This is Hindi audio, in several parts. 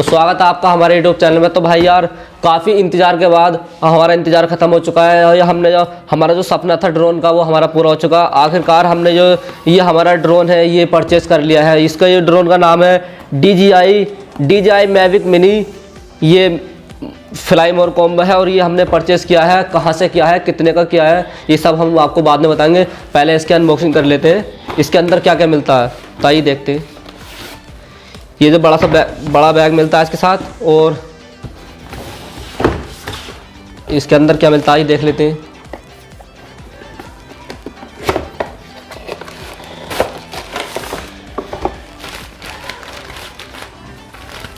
स्वागत है आपका हमारे यूट्यूब चैनल में। तो भाई यार काफ़ी इंतज़ार के बाद हमारा इंतज़ार ख़त्म हो चुका है और हमने जो हमारा जो सपना था ड्रोन का वो हमारा पूरा हो चुका। आखिरकार हमने जो ये हमारा ड्रोन है ये परचेज़ कर लिया है। इसका ये ड्रोन का नाम है DJI Mavic मिनी। ये फ्लाई मोर कॉम्बो है और ये हमने परचेज़ किया है। कहाँ से किया है, कितने का किया है, ये सब हम आपको बाद में बताएंगे। पहले इसकी अनबॉक्सिंग कर लेते हैं, इसके अंदर क्या क्या मिलता है तो आइए देखते हैं। ये जो बड़ा बैग मिलता है इसके साथ, और इसके अंदर क्या मिलता है ये देख लेते हैं।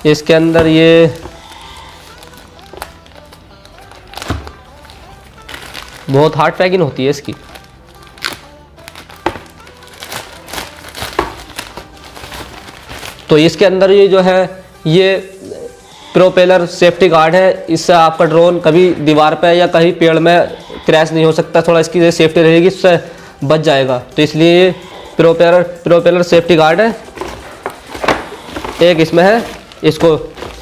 इसके अंदर ये बहुत हार्ड पैकिंग होती है इसकी। तो इसके अंदर ये जो है ये प्रोपेलर सेफ्टी गार्ड है। इससे आपका ड्रोन कभी दीवार पे या कहीं पेड़ में क्रैश नहीं हो सकता। थोड़ा इसकी सेफ्टी रहेगी, इससे बच जाएगा। तो इसलिए ये प्रोपेलर सेफ्टी गार्ड है। एक इसमें है, इसको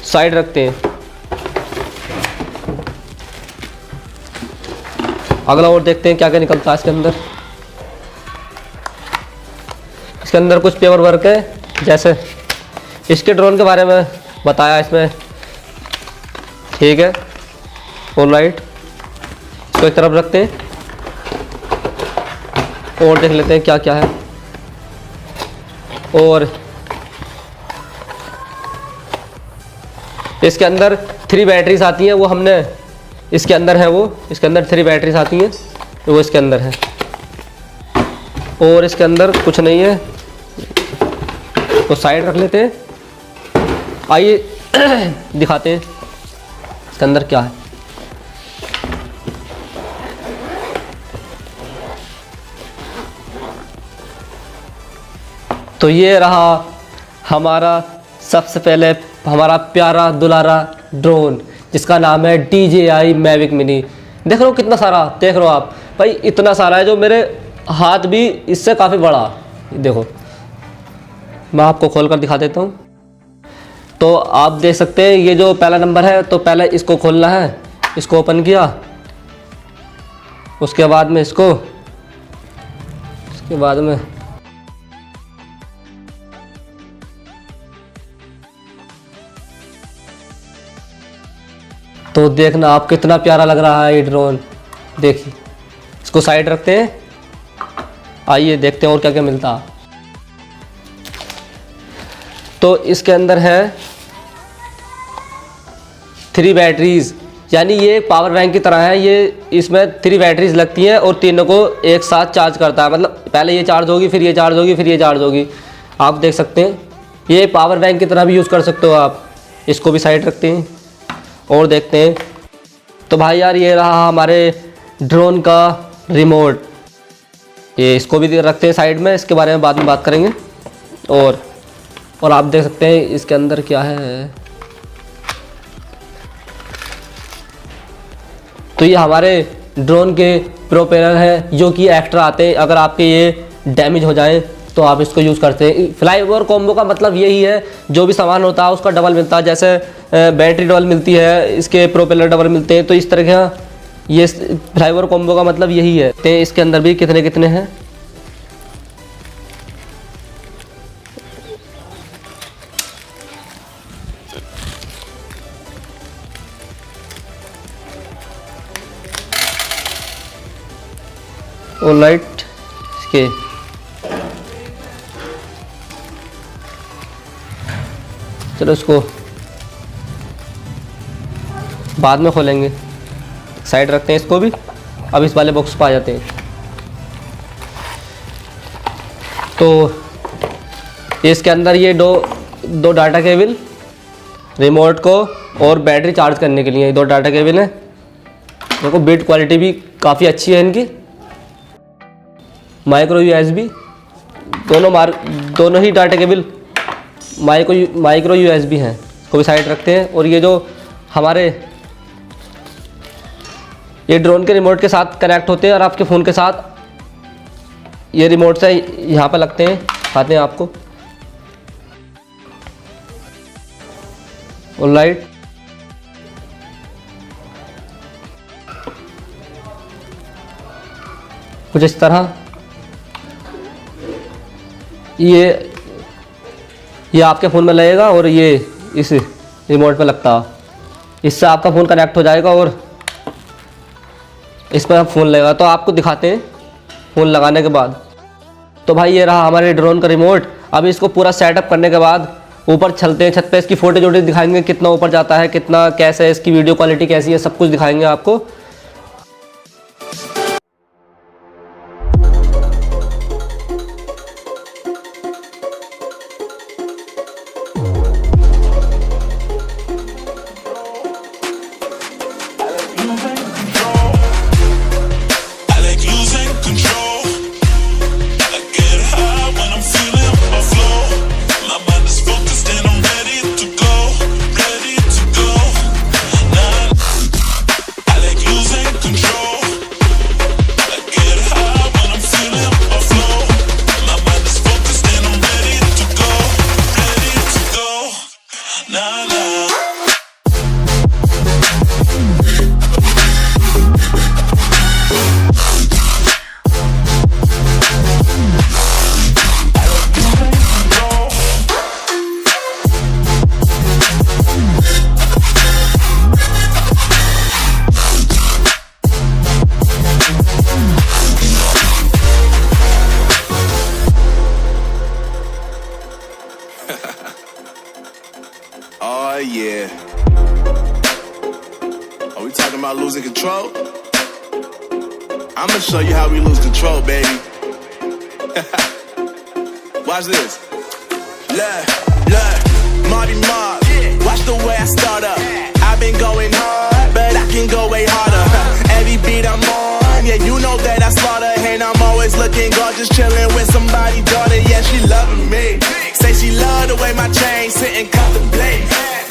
साइड रखते हैं। अगला और देखते हैं क्या क्या निकलता है इसके अंदर। इसके अंदर कुछ पेपर वर्क है, जैसे इसके ड्रोन के बारे में बताया इसमें, ठीक है। ऑलराइट, इसको एक तरफ रखते हैं और देख लेते हैं क्या क्या है। और इसके अंदर 3 बैटरीज आती हैं, वो हमने इसके अंदर है, वो इसके अंदर 3 बैटरीज आती हैं, वो इसके अंदर है। और इसके अंदर कुछ नहीं है, तो साइड रख लेते हैं। आइए दिखाते हैं इसके अंदर क्या है। तो ये रहा हमारा सबसे पहले हमारा प्यारा दुलारा ड्रोन, जिसका नाम है DJI Mavic मिनी। देख रहे हो कितना सारा, देख रहे हो आप भाई, इतना सारा है जो मेरे हाथ भी इससे काफ़ी बड़ा। देखो मैं आपको खोल कर दिखा देता हूँ। तो आप देख सकते हैं ये जो पहला नंबर है, तो पहले इसको खोलना है। इसको ओपन किया, उसके बाद में इसको, उसके बाद में तो देखना आप कितना प्यारा लग रहा है ये ड्रोन। देखिए, इसको साइड रखते हैं। आइए देखते हैं और क्या क्या मिलता है। तो इसके अंदर है 3 बैटरीज, यानी ये पावर बैंक की तरह है। ये इसमें 3 बैटरीज लगती हैं और तीनों को एक साथ चार्ज करता है। मतलब पहले ये चार्ज होगी, फिर ये चार्ज होगी, फिर ये चार्ज होगी। आप देख सकते हैं ये पावर बैंक की तरह भी यूज़ कर सकते हो आप। इसको भी साइड रखते हैं और देखते हैं। तो भाई यार ये रहा हमारे ड्रोन का रिमोट। ये इसको भी रखते हैं साइड में, इसके बारे में बाद में बात करेंगे। और आप देख सकते हैं इसके अंदर क्या है। तो ये हमारे ड्रोन के प्रोपेलर हैं जो कि एक्स्ट्रा आते हैं। अगर आपके ये डैमेज हो जाए तो आप इसको यूज़ करते हैं। फ्लाई ओवर कॉम्बो का मतलब यही है, जो भी सामान होता है उसका डबल मिलता है। जैसे बैटरी डबल मिलती है, इसके प्रोपेलर डबल मिलते हैं। तो इस तरह का ये फ्लाई ओवर कॉम्बो का मतलब यही है। तो इसके अंदर भी कितने कितने हैं। ऑलराइट, इसके चलो इसको बाद में खोलेंगे, साइड रखते हैं इसको भी। अब इस वाले बॉक्स पर आ जाते हैं। तो इसके अंदर ये दो डाटा केबल, रिमोट को और बैटरी चार्ज करने के लिए 2 डाटा केबल है। देखो बिल्ड क्वालिटी भी काफ़ी अच्छी है इनकी। माइक्रो USB, दोनों ही डाटा केबल माइक्रो USB हैं। इसको भी साइड रखते हैं। और ये जो हमारे ये ड्रोन के रिमोट के साथ कनेक्ट होते हैं और आपके फ़ोन के साथ ये रिमोट से यहाँ पर लगते हैं, दिखाते हैं आपको। और लाइट। कुछ इस तरह ये आपके फ़ोन में लगेगा और ये इस रिमोट पे लगता है। इससे आपका फ़ोन कनेक्ट हो जाएगा और इस पर आप फ़ोन लगेगा। तो आपको दिखाते हैं फ़ोन लगाने के बाद। तो भाई ये रहा हमारे ड्रोन का रिमोट। अभी इसको पूरा सेटअप करने के बाद ऊपर चलते हैं छत पे, इसकी फोटो जोटी दिखाएंगे, कितना ऊपर जाता है, कितना कैसे है, इसकी वीडियो क्वालिटी कैसी है, सब कुछ दिखाएंगे आपको। Oh yeah. Are we talking about losing control? I'm gonna show you how we lose control, baby. Watch this. Look, Marty Mark. Watch the way I start up. I've been going hard, but I can go way harder. Every beat I'm on, yeah, you know that I slaughter. And I'm always looking gorgeous, chilling with somebody's daughter. Yeah, she loving me. Say she love the way my chain sit and contemplate.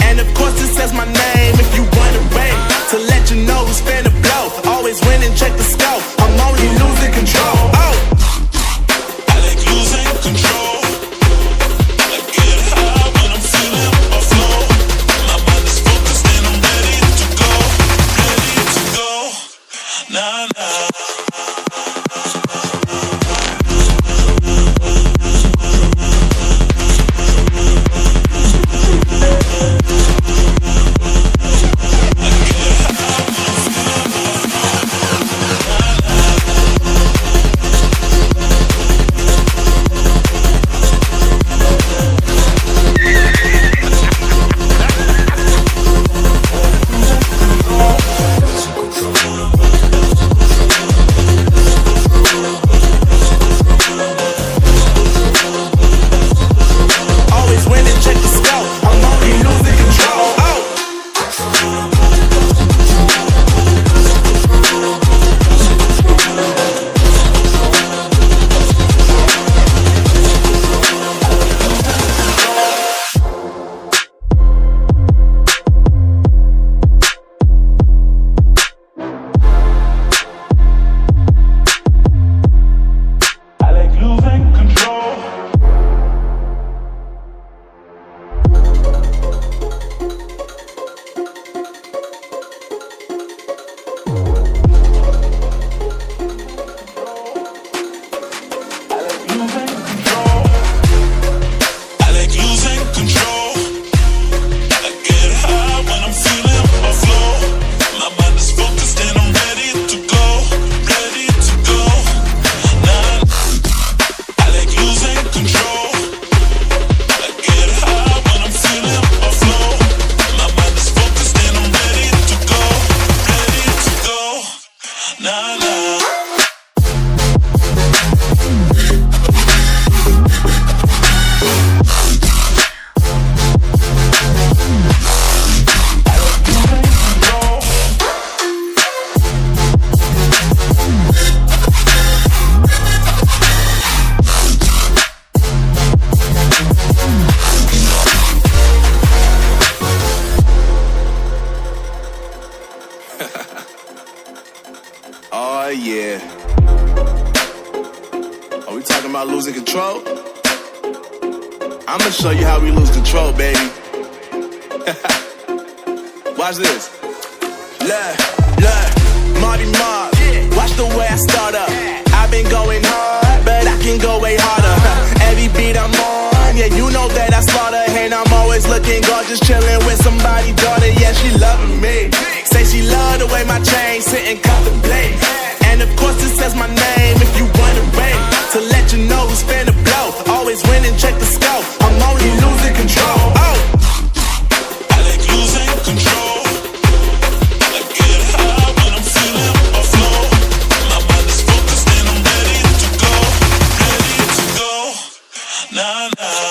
And of course it says my name if you wanna rate. To let you know who's finna blow. Always winning, check the scope. I'm only losing control. Oh, I like losing control. I get high when I'm feeling a flow. My mind is focused and I'm ready to go. Ready to go. Nah, nah. Oh yeah. Are we talking about losing control? I'm gonna show you how we lose control, baby. Watch this. Look, Marty Mark. Watch the way I start up. I've been going hard, but I can go way harder. Every beat I'm on, yeah, you know that I slaughter. And I'm always looking gorgeous, chilling with somebody's daughter. Yeah, she loving me. Say she love the way my chain sit and contemplate. And of course it says my name if you wanna rate. To let you know who's finna blow. Always winning, check the scope. I'm only losing control. Oh, I like losing control. I get high when I'm feeling a flow. My mind is focused and I'm ready to go. Ready to go. Nah, nah.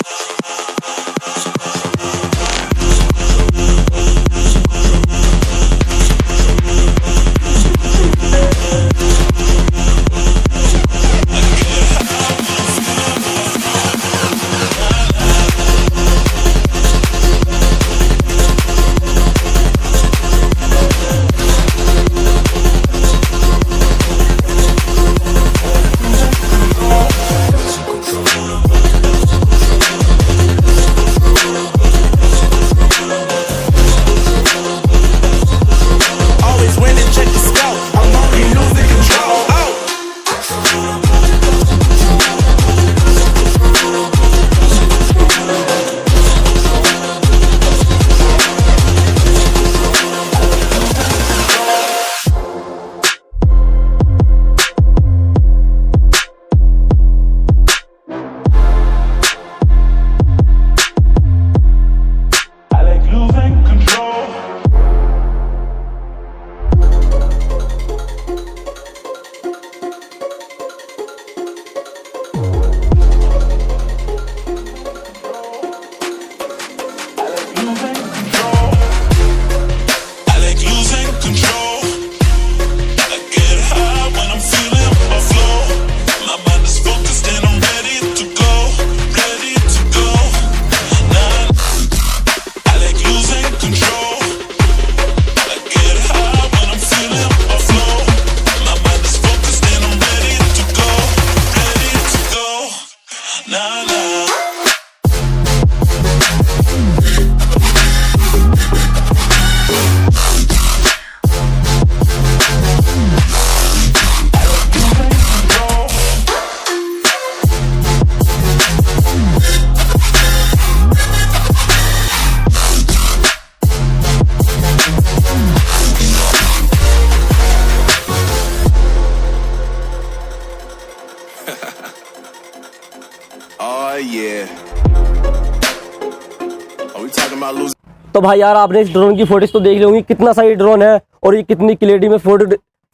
तो भाई यार आपने इस ड्रोन की फोटोज तो देख ली होंगी, कितना सही ड्रोन है और ये कितनी क्लियरिटी में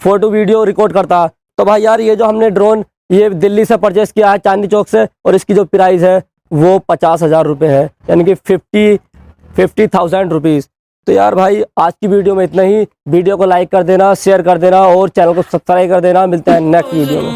फोटो वीडियो रिकॉर्ड करता है। तो भाई यार ये जो हमने ड्रोन ये दिल्ली से परचेस किया है चांदनी चौक से, और इसकी जो प्राइस है वो 50,000 रुपये है, यानी कि 50,000 रुपीज़। तो यार भाई आज की वीडियो में इतना ही। वीडियो को लाइक कर देना, शेयर कर देना और चैनल को सब्सक्राइब कर देना। मिलते हैं नेक्स्ट वीडियो में।